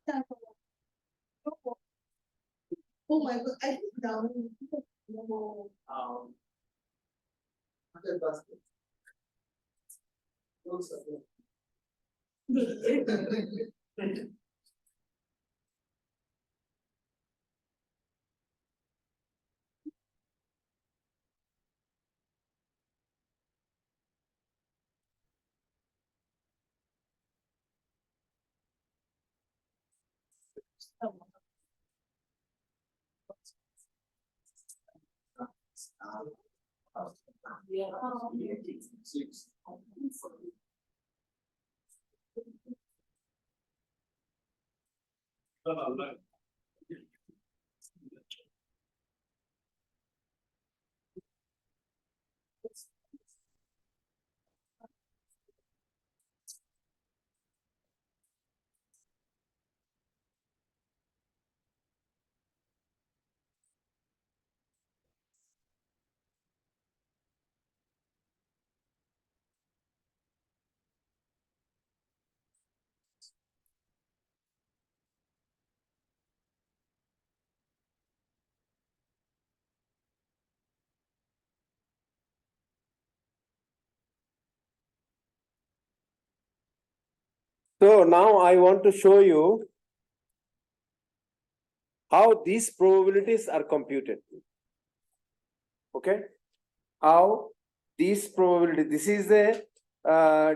Oh my God, I think down. Hundred basket. Looks like it. Six. So now I want to show you how these probabilities are computed. Okay, how these probability, this is a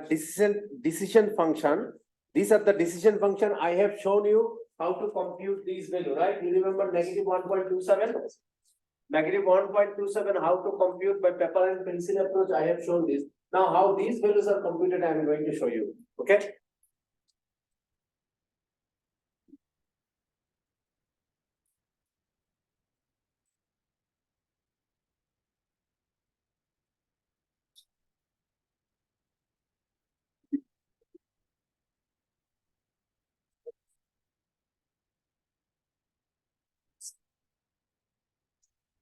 decision function. These are the decision function. I have shown you how to compute these value, right? You remember negative 1.27, negative 1.27, how to compute by paper and pencil approach. I have shown this. Now how these values are computed, I am going to show you. Okay.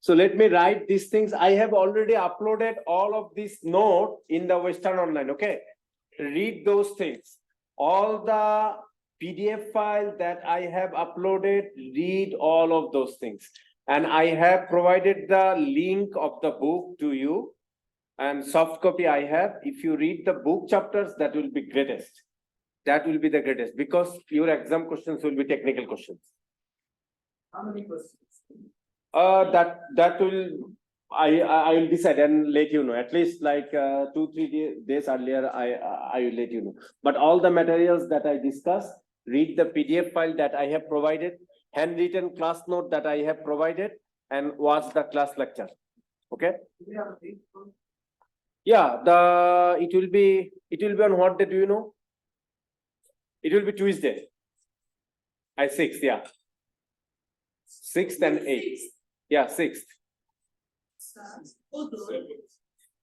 So let me write these things. I have already uploaded all of this note in the Western Online. Okay, read those things. All the PDF file that I have uploaded, read all of those things. And I have provided the link of the book to you. And soft copy I have. If you read the book chapters, that will be greatest. That will be the greatest because your exam questions will be technical questions. How many questions? That will I will decide and let you know. At least like 2-3 days earlier, I will let you know. But all the materials that I discussed, read the PDF file that I have provided, handwritten class note that I have provided, and watch the class lecture. Okay. Do we have a date for? Yeah, it will be on what day, do you know? It will be Tuesday. 6th, yeah. 6th and 8th. Yeah, 6th.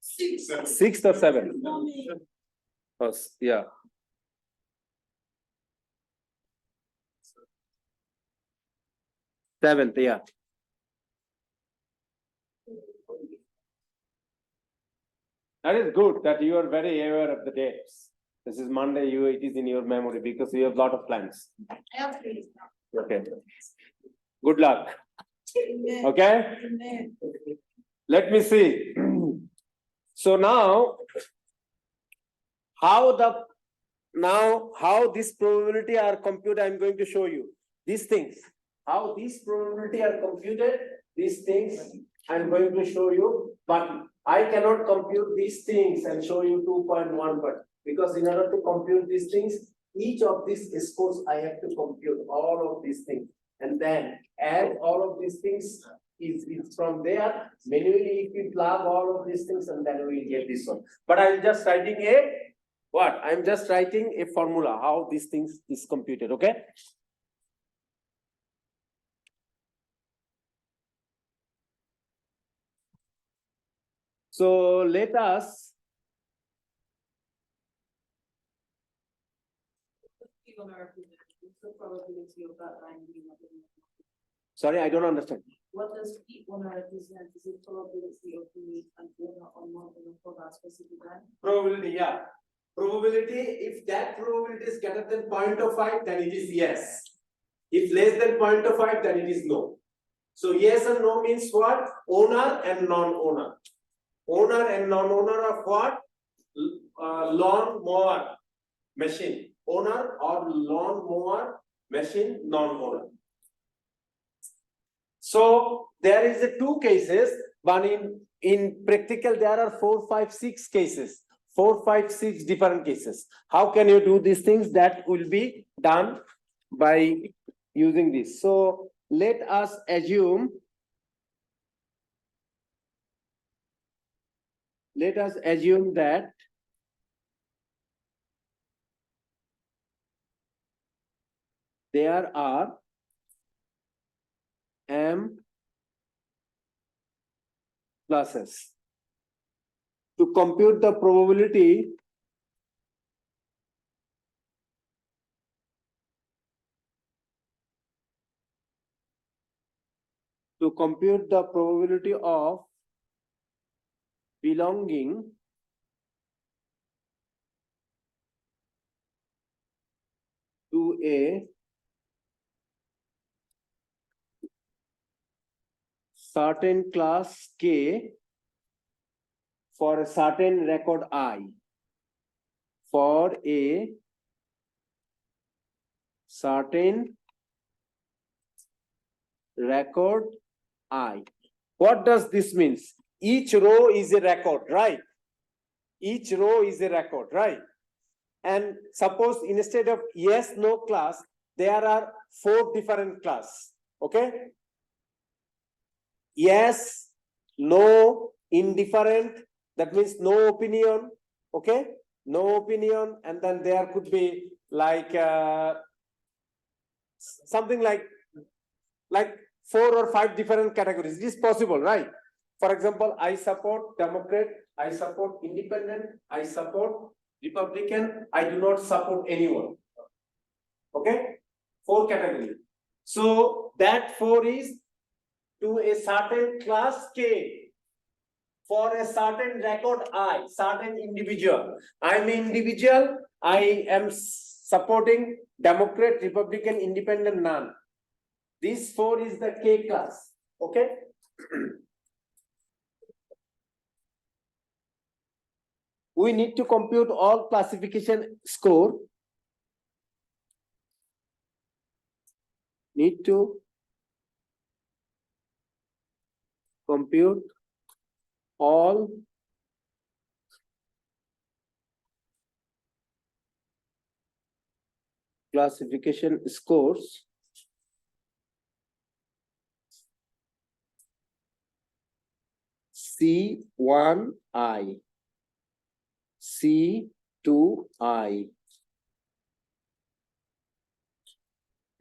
6th or 7th? Oh, yeah. 7th, yeah. That is good that you are very aware of the dates. This is Monday, it is in your memory because you have a lot of plans. Okay. Good luck. Okay. Let me see. So now, how this probability are computed, I'm going to show you these things. How these probability are computed, these things I'm going to show you, but I cannot compute these things and show you 2.1, but because in order to compute these things, each of these scores I have to compute all of these things and then add all of these things is from there manually if we plug all of these things and then we will get this one. But I'm just writing I'm just writing a formula how these things is computed. Okay. So let us sorry, I don't understand. What does P1 represent? Is it probability of the and or not for that specific time? Probability, yeah. Probability, if that probability is greater than 0.05, then it is yes. If less than 0.5, then it is no. So yes and no means what? Owner and non-owner. Owner and non-owner of what? Lawn mower machine. Owner or lawn mower machine, non-owner. So there is a two cases, but in practical there are 4, 5, 6 cases. 4, 5, 6 different cases. How can you do these things? That will be done by using this. So let us assume that there are m classes. To compute the probability of belonging to a certain class K for a certain record I, for a certain record I. What does this mean? Each row is a record, right? Each row is a record, right? And suppose instead of yes, no class, there are 4 different class, okay? Yes, no, indifferent, that means no opinion, okay? No opinion, and then there could be like something like 4 or 5 different categories. It is possible, right? For example, I support Democrat, I support Independent, I support Republican, I do not support anyone. Okay? 4 categories. So that 4 is to a certain class K for a certain record I, certain individual. I am individual, I am supporting Democrat, Republican, Independent, none. This 4 is the K class. Okay? We need to compute all classification score. Need to compute all classification scores C1I, C2I,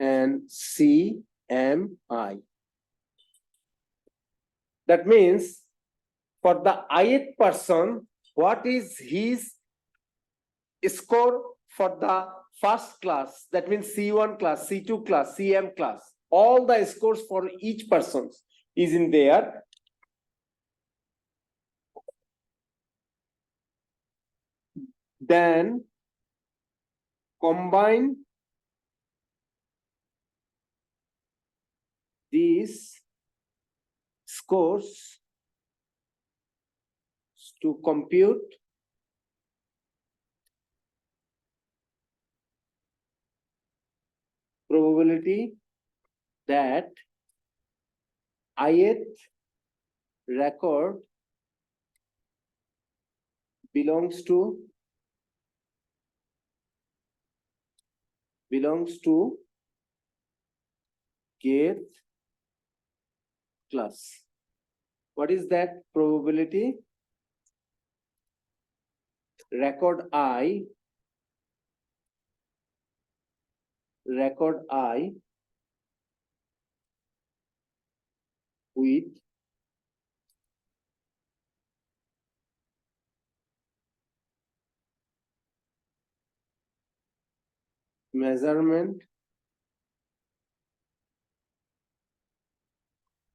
and CMI. That means for the ith person, what is his score for the first class? That means C1 class, C2 class, CM class. All the scores for each person is in there. Then combine these scores to compute probability that ith record belongs to kth class. What is that probability? Record I with measurement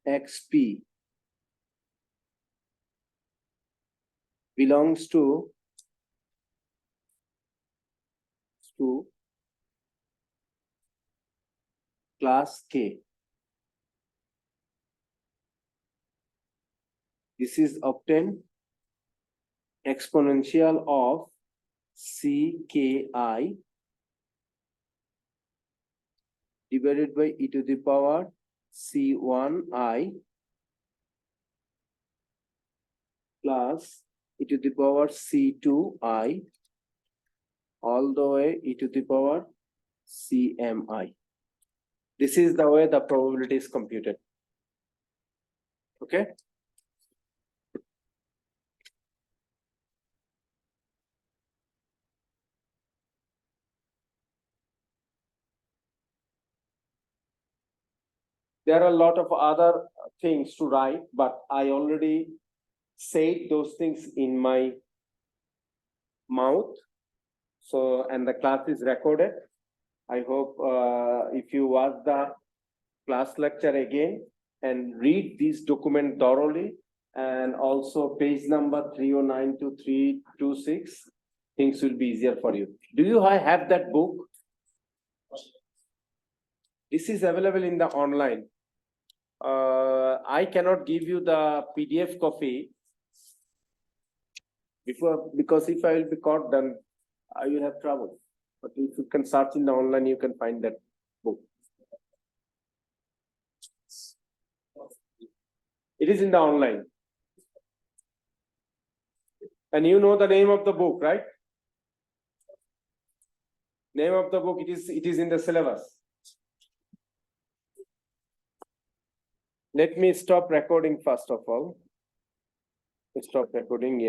XP belongs to class K. This is obtained exponential of CKI divided by e to the power C1I plus e to the power C2I all the way e to the power CMI. This is the way the probability is computed. Okay. There are a lot of other things to write, but I already said those things in my mouth. So, and the class is recorded. I hope if you watch the class lecture again and read this document thoroughly, and also page number 309 to 326, things will be easier for you. Do you have that book? This is available in the online. I cannot give you the PDF copy because if I will be caught, then I will have trouble. But if you can search in the online, you can find that book. It is in the online. And you know the name of the book, right? Name of the book, it is in the syllabus. Let me stop recording first of all. Stop recording, yeah.